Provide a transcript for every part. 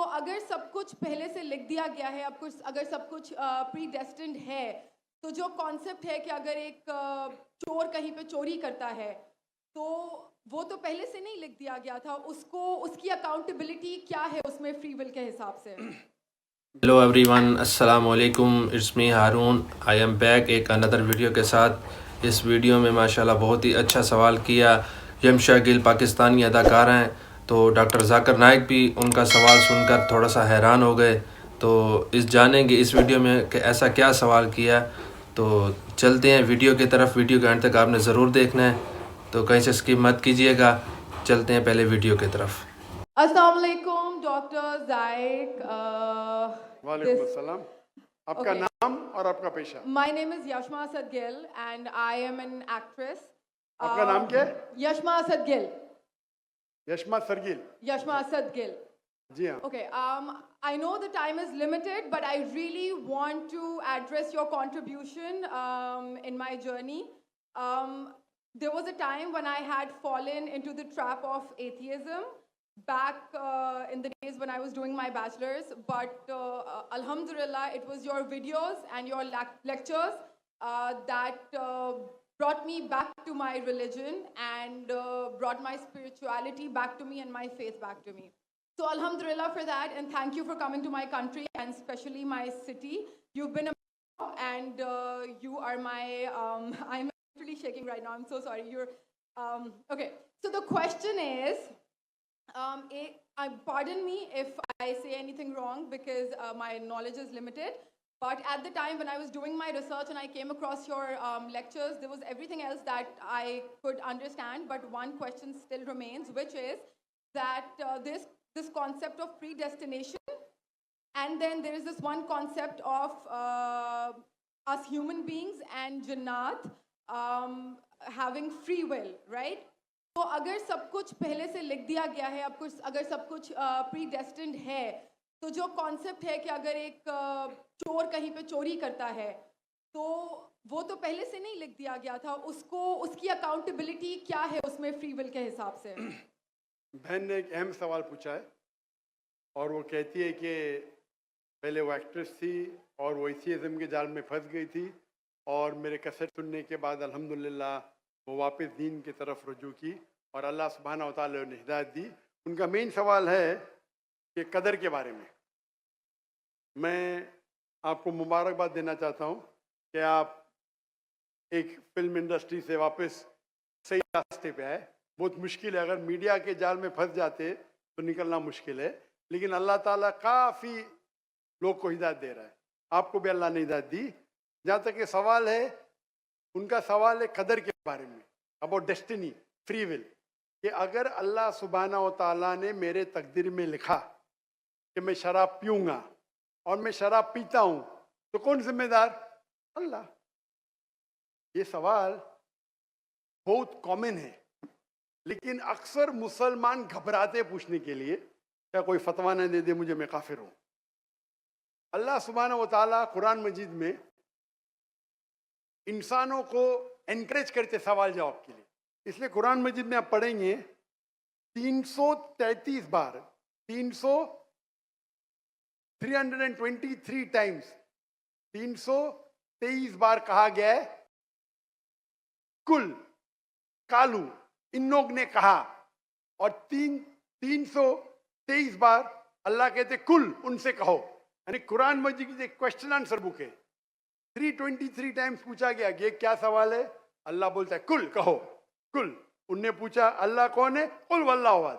तो अगर सब कुछ पहले से लिख दिया गया है, अगर सब कुछ प्री डेस्टिन्ड है, तो जो कॉन्सेप्ट है कि अगर एक चोर कहीं पे चोरी करता है तो वो तो पहले से नहीं लिख दिया गया था, उसकी अकाउंटेबिलिटी क्या है उसमें फ्री विल के हिसाब से? हेलो एवरीवन, अस्सलाम वालेकुम। It's me Haroon. I am back एक अनदर वीडियो के साथ। इस वीडियो में माशाल्लाह बहुत ही अच्छा सवाल किया। यमशा गिल पाकिस्तानी अदाकार हैं, तो डॉक्टर जाकिर नाइक भी उनका सवाल सुनकर थोड़ा सा हैरान हो गए। तो जानेंगे इस वीडियो में कि ऐसा क्या सवाल किया। तो चलते हैं वीडियो की तरफ। वीडियो के अंत तक आपने ज़रूर देखना है, तो कहीं से स्किप मत कीजिएगा। चलते हैं पहले वीडियो की तरफ। अस्सलाम वालेकुम डॉक्टर जायक। वालेकुम अस्सलाम। आपका नाम और आपका पेशा? My name is Yashma Asad Gill and I am an actress. आपका नाम क्या है? यशमा असद गिल। यशमा सरगिल। यशमा असद गिल। जी हाँ। Okay, I know the time is limited, but I really want to address your contribution in my journey. There was a time when I had fallen into the trap of atheism back in the days when I was doing my bachelor's, but Alhamdulillah, it was your videos and your lectures that brought me back to my religion and brought my spirituality back to me and my faith back to me. So Alhamdulillah for that, and thank you for coming to my country and especially my city. You've been and you are my, I'm literally shaking right now, I'm so sorry. Okay, so the question is, pardon me if I say anything wrong because my knowledge is limited, but at the time when I was doing my research and I came across your lectures, there was everything else that I could understand, but one question still remains, which is that this concept of predestination, and then there is this one concept of us human beings and Jannat having free will, right? तो अगर सब कुछ पहले से लिख दिया गया है, अगर सब कुछ predestined है, तो जो कॉन्सेप्ट है कि अगर एक चोर कहीं पे चोरी करता है तो वो तो पहले से नहीं लिख दिया गया था, उसकी अकाउंटेबिलिटी क्या है उसमें फ्री विल के हिसाब से? बहन ने एक अहम सवाल पूछा है और वो कहती है कि पहले वो एक्ट्रेस थी और वो एथियज़्म के जाल में फंस गई थी, और मेरे कैसेट सुनने के बाद अल्हम्दुलिल्लाह वो वापस दीन की तरफ रुजू की और अल्लाह सुब्हाना व तआला ने हिदायत दी। उनका मेन सवाल है कि कदर के बारे में। मैं आपको मुबारकबाद देना चाहता हूँ कि आप एक फिल्म इंडस्ट्री से वापस सही रास्ते पे आए। बहुत मुश्किल है, अगर मीडिया के जाल में फंस जाते तो निकलना मुश्किल है, लेकिन अल्लाह ताला काफ़ी लोग को हिदायत दे रहा है। आपको भी अल्लाह ने हिदायत दी। जहाँ तक ये सवाल है, उनका सवाल है कदर के बारे में, अबाउट डेस्टिनी, फ्री विल, कि अगर अल्लाह सुब्हाना व तआला ने मेरे तकदीर में लिखा कि मैं शराब पीऊँगा और मैं शराब पीता हूँ, तो कौन जिम्मेदार? अल्लाह। ये सवाल बहुत कॉमन है, लेकिन अक्सर मुसलमान घबराते पूछने के लिए, क्या कोई फतवा न दे दे मुझे, मैं काफिर हूँ। अल्लाह सुब्हाना व तआला कुरान मजीद में इंसानों को एनकरेज करते सवाल जवाब के लिए, इसलिए कुरान मजीद में आप पढ़ेंगे 333 बार, 323 टाइम्स, 323 बार कहा गया है कुल, कालू, इन लोग ने कहा, और 323 बार अल्लाह कहते कुल, उनसे कहो। यानी कुरान मजीद की क्वेश्चन आंसर बुक है। 323 टाइम्स पूछा गया कि ये क्या सवाल है, अल्लाह बोलता है कुल, कहो कुल। उनने पूछा अल्लाह कौन है, कुल वल्लाहु अहद।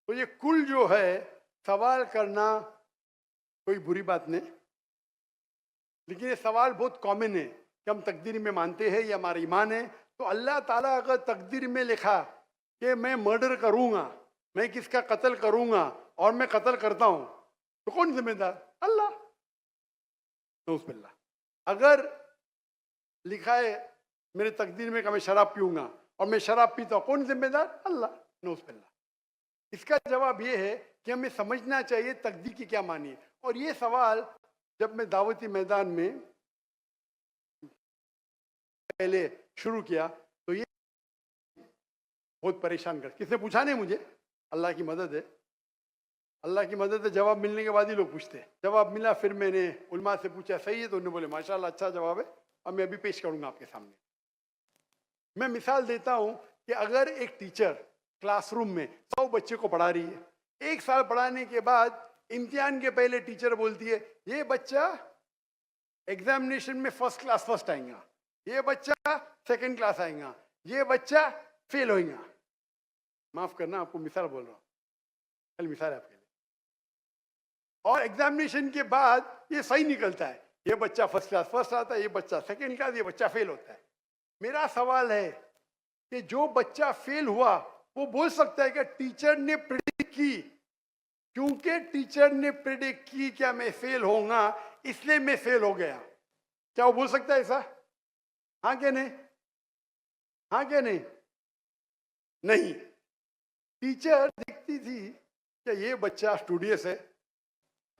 तो ये कुल जो है, सवाल करना कोई बुरी बात नहीं, लेकिन ये सवाल बहुत कॉमन है कि हम तकदीर में मानते हैं, ये हमारा ईमान है। तो अल्लाह ताला अगर तकदीर में लिखा कि मैं मर्डर करूंगा, मैं किसका कत्ल करूंगा और मैं कत्ल करता हूं, तो कौन जिम्मेदार? अल्लाह। नऊज़ुबिल्लाह। अगर लिखा है मेरे तकदीर में कि मैं शराब पीऊंगा और मैं शराब पीता हूं, कौन जिम्मेदार? अल्लाह। नऊज़ुबिल्लाह। इसका जवाब ये है कि हमें समझना चाहिए तकदीर की क्या मानी है। और ये सवाल जब मैं दावती मैदान में पहले शुरू किया तो ये बहुत परेशान कर, किसने पूछा नहीं मुझे, अल्लाह की मदद है। अल्लाह की मदद से जवाब मिलने के बाद ही लोग पूछते हैं। जवाब मिला, फिर मैंने उलमा से पूछा सही है, तो उन्होंने बोले माशाल्लाह अच्छा जवाब है, अब मैं अभी पेश करूंगा आपके सामने। मैं मिसाल देता हूं कि अगर एक टीचर क्लासरूम में 100 बच्चे को पढ़ा रही है, 1 साल पढ़ाने के बाद इम्तिहान के पहले टीचर बोलती है ये बच्चा एग्जामिनेशन में फर्स्ट क्लास फर्स्ट आएगा, ये बच्चा सेकंड क्लास आएगा, ये बच्चा फेल होएगा। माफ करना, आपको मिसाल बोल रहा हूँ, कल मिसाल है आपके लिए। और एग्जामिनेशन के बाद ये सही निकलता है, ये बच्चा फर्स्ट क्लास फर्स्ट आता है, ये बच्चा सेकंड क्लास, ये बच्चा फेल होता है। मेरा सवाल है कि जो बच्चा फेल हुआ वो बोल सकता है कि टीचर ने प्रेडिक्ट की, क्योंकि टीचर ने प्रेडिक्ट की क्या मैं फेल होऊंगा इसलिए मैं फेल हो गया, क्या वो बोल सकता है ऐसा? हाँ क्या नहीं? हाँ क्या नहीं? नहीं। टीचर देखती थी कि ये बच्चा स्टूडियस है,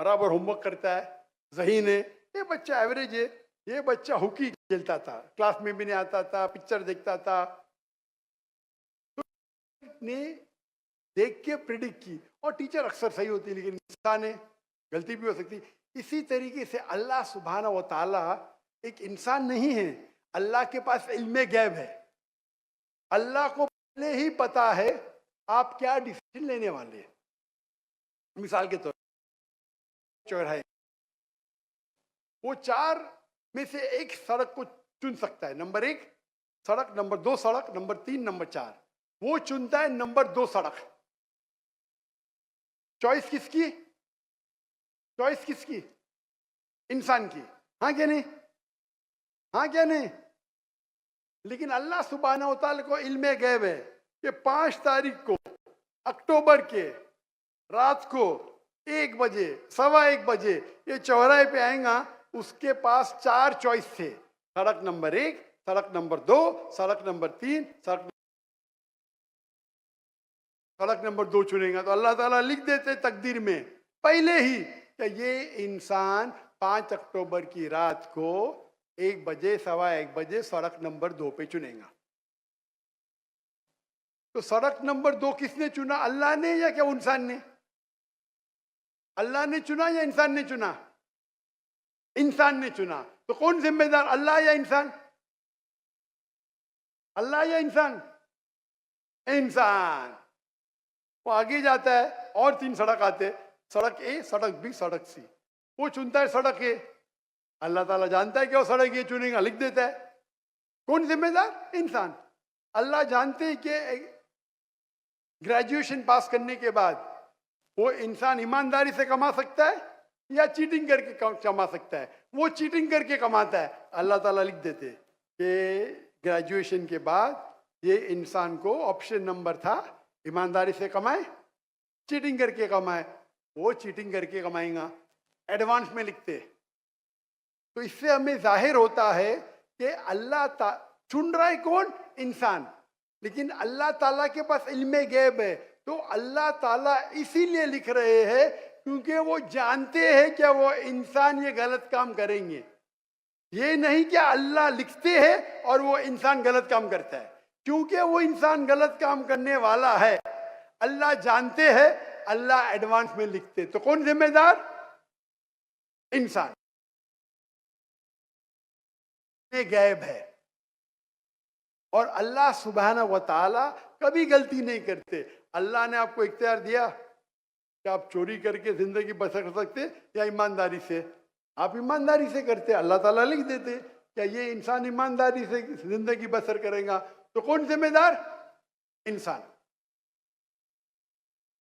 बराबर होमवर्क करता है, ज़हीन है, ये बच्चा एवरेज है, ये बच्चा हॉकी खेलता था, क्लास में भी नहीं आता था, पिक्चर देखता था, तो ने देख के प्रिडिक्ट की। और टीचर अक्सर सही होती है, लेकिन इंसान है, गलती भी हो सकती। इसी तरीके से अल्लाह सुब्हानहू व तआला एक इंसान नहीं है, अल्लाह के पास इल्मे गैब है। अल्लाह को पहले ही पता है आप क्या डिसीजन लेने वाले हैं। मिसाल के तौर चौराहे, वो 4 में से एक सड़क को चुन सकता है, नंबर 1 सड़क, नंबर 2 सड़क, नंबर 3, नंबर 4। वो चुनता है नंबर 2 सड़क। चॉइस किसकी? चॉइस किसकी? इंसान की। हाँ क्या नहीं? हाँ क्या नहीं? लेकिन अल्लाह सुब्हानहू व तआला को इल्मे गैब है कि 5 तारीख को अक्टूबर के रात को 1 बजे, 1:15 बजे ये चौराहे पे आएगा, उसके पास 4 चॉइस थे, सड़क नंबर 1, सड़क नंबर 2, सड़क नंबर 3, सड़क नंबर 2 चुनेगा। तो अल्लाह ताला लिख देते तकदीर में पहले ही कि ये इंसान 5 अक्टूबर की रात को 1 बजे, 1:15 बजे सड़क नंबर 2 पे चुनेगा। तो सड़क नंबर 2 किसने चुना? अल्लाह ने या क्या इंसान ने? अल्लाह ने चुना या इंसान ने चुना? इंसान ने चुना। तो कौन जिम्मेदार, अल्लाह या इंसान? अल्लाह या इंसान? इंसान। वो आगे जाता है और 3 सड़क आते, सड़क ए, सड़क बी, सड़क सी। वो चुनता है सड़क ए, अल्लाह ताला जानता है कि वो सड़क ये चुनेगा, लिख देता है। कौन जिम्मेदार? इंसान। अल्लाह जानते हैं कि ग्रेजुएशन पास करने के बाद वो इंसान ईमानदारी से कमा सकता है या चीटिंग करके कमा सकता है। वो चीटिंग करके कमाता है, अल्लाह ताला लिख देते कि ग्रेजुएशन के बाद ये इंसान को ऑप्शन नंबर था ईमानदारी से कमाए, चीटिंग करके कमाए। वो चीटिंग करके कमाएगा, एडवांस में लिखते। तो इससे हमें जाहिर होता है कि अल्लाह चुन रहा है कौन? इंसान। लेकिन अल्लाह ताला के पास इल्मे गैब है, तो अल्लाह ताला इसीलिए लिख रहे हैं क्योंकि वो जानते हैं कि वो इंसान ये गलत काम करेंगे। ये नहीं कि अल्लाह लिखते हैं और वो इंसान गलत काम करता है, क्योंकि वो इंसान गलत काम करने वाला है, अल्लाह जानते हैं, अल्लाह एडवांस में लिखते। तो कौन जिम्मेदार? इंसान। ये गैब है। और अल्लाह सुब्हानहू व तआला कभी गलती नहीं करते। अल्लाह ने आपको इख्तियार दिया कि आप चोरी करके जिंदगी बसर कर सकते या ईमानदारी से। आप ईमानदारी से करते, अल्लाह ताला लिख देते क्या ये इंसान ईमानदारी से जिंदगी बसर करेगा। तो कौन जिम्मेदार? इंसान।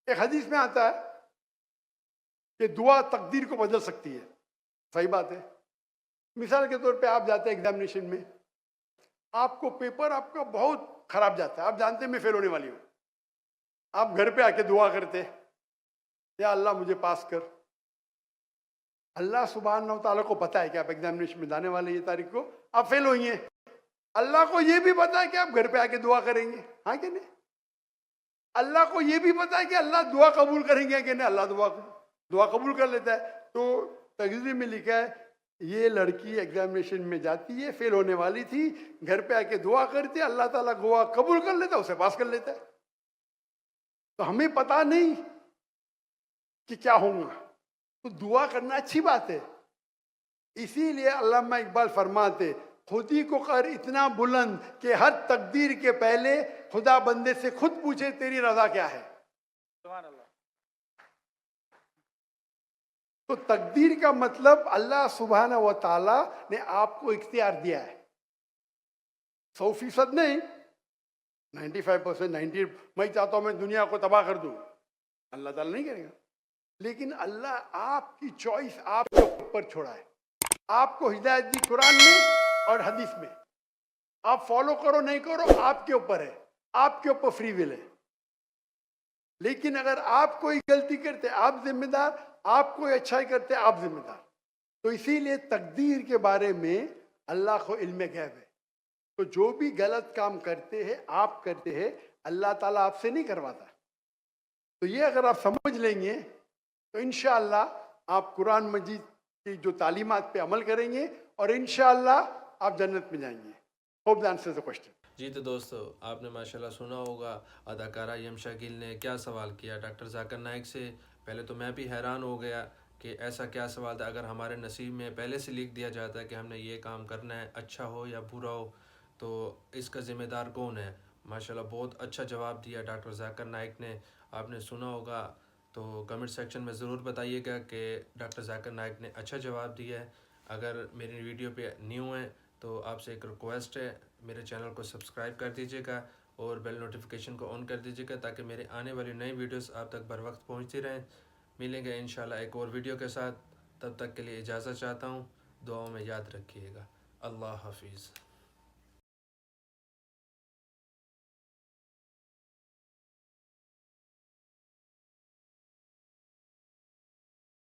एक हदीस में आता है कि दुआ तकदीर को बदल सकती है। सही बात है। मिसाल के तौर पे आप जाते हैं एग्जामिनेशन में, आपको पेपर आपका बहुत खराब जाता है, आप जानते हैं मैं फेल होने वाली हूं, आप घर पे आके दुआ करते या अल्लाह मुझे पास कर। अल्लाह सुब्हानहू व तआला को पता है कि आप एग्जामिनेशन में जाने वाले ये तारीख को आप फेल होंगे। अल्लाह को ये भी पता है कि आप घर पे आके दुआ करेंगे। हाँ कि नहीं? अल्लाह को ये भी पता है कि अल्लाह दुआ कबूल करेंगे कि नहीं। अल्लाह दुआ कबूल कर लेता है। तो तकदीर में लिखा है ये लड़की एग्जामिनेशन में जाती है, फेल होने वाली थी, घर पे आके दुआ करती है, अल्लाह ताला दुआ कबूल कर लेता है, उसे पास कर लेता है। तो हमें पता नहीं कि क्या होगा, तो दुआ करना अच्छी बात है। इसीलिए अल्लामा इकबाल फरमाते, खुदी को कर इतना बुलंद कि हर तकदीर के पहले खुदा बंदे से खुद पूछे तेरी रजा क्या है। सुभान अल्लाह। तो तकदीर का मतलब अल्लाह सुब्हाना व ताला ने आपको इख्तियार दिया है, 100% नहीं, 95%, 90। मैं चाहता हूं मैं दुनिया को तबाह कर दूं, अल्लाह ताला नहीं करेगा। लेकिन अल्लाह आपकी चॉइस आपके ऊपर छोड़ा है। आपको हिदायत दी कुरान में और हदीस में, आप फॉलो करो नहीं करो आपके ऊपर है, आपके ऊपर फ्री विल है। लेकिन अगर आप कोई गलती करते आप जिम्मेदार, आप कोई अच्छाई करते आप जिम्मेदार। तो इसीलिए तकदीर के बारे में अल्लाह को इल्म गैब है। तो जो भी गलत काम करते हैं आप करते हैं, अल्लाह ताला आपसे नहीं करवाता। तो ये अगर आप समझ लेंगे तो इंशाअल्लाह आप कुरान मजीद की जो तालीमात पे अमल करेंगे और इंशाअल्लाह आप जन्नत में जाएंगे। Hope that answers the question. जी तो दोस्तों, आपने माशाल्लाह सुना होगा अदाकारा यमशा गिल ने क्या सवाल किया डॉक्टर जाकिर नाइक से। पहले तो मैं भी हैरान हो गया कि ऐसा क्या सवाल था। अगर हमारे नसीब में पहले से लिख दिया जाता है कि हमने ये काम करना है, अच्छा हो या बुरा हो, तो इसका ज़िम्मेदार कौन है। माशाल्लाह बहुत अच्छा जवाब दिया डॉक्टर जाकिर नाइक ने। आपने सुना होगा तो कमेंट सेक्शन में ज़रूर बताइएगा कि डॉक्टर जाकिर नाइक ने अच्छा जवाब दिया है। अगर मेरी वीडियो पे न्यू हैं तो आपसे एक रिक्वेस्ट है, मेरे चैनल को सब्सक्राइब कर दीजिएगा और बेल नोटिफिकेशन को ऑन कर दीजिएगा ताकि मेरे आने वाली नई वीडियोस आप तक बर वक्त पहुँचती रहें। मिलेंगे इंशाल्लाह एक और वीडियो के साथ, तब तक के लिए इजाज़त चाहता हूँ। दुआओं में याद रखिएगा। अल्लाह हाफिज़।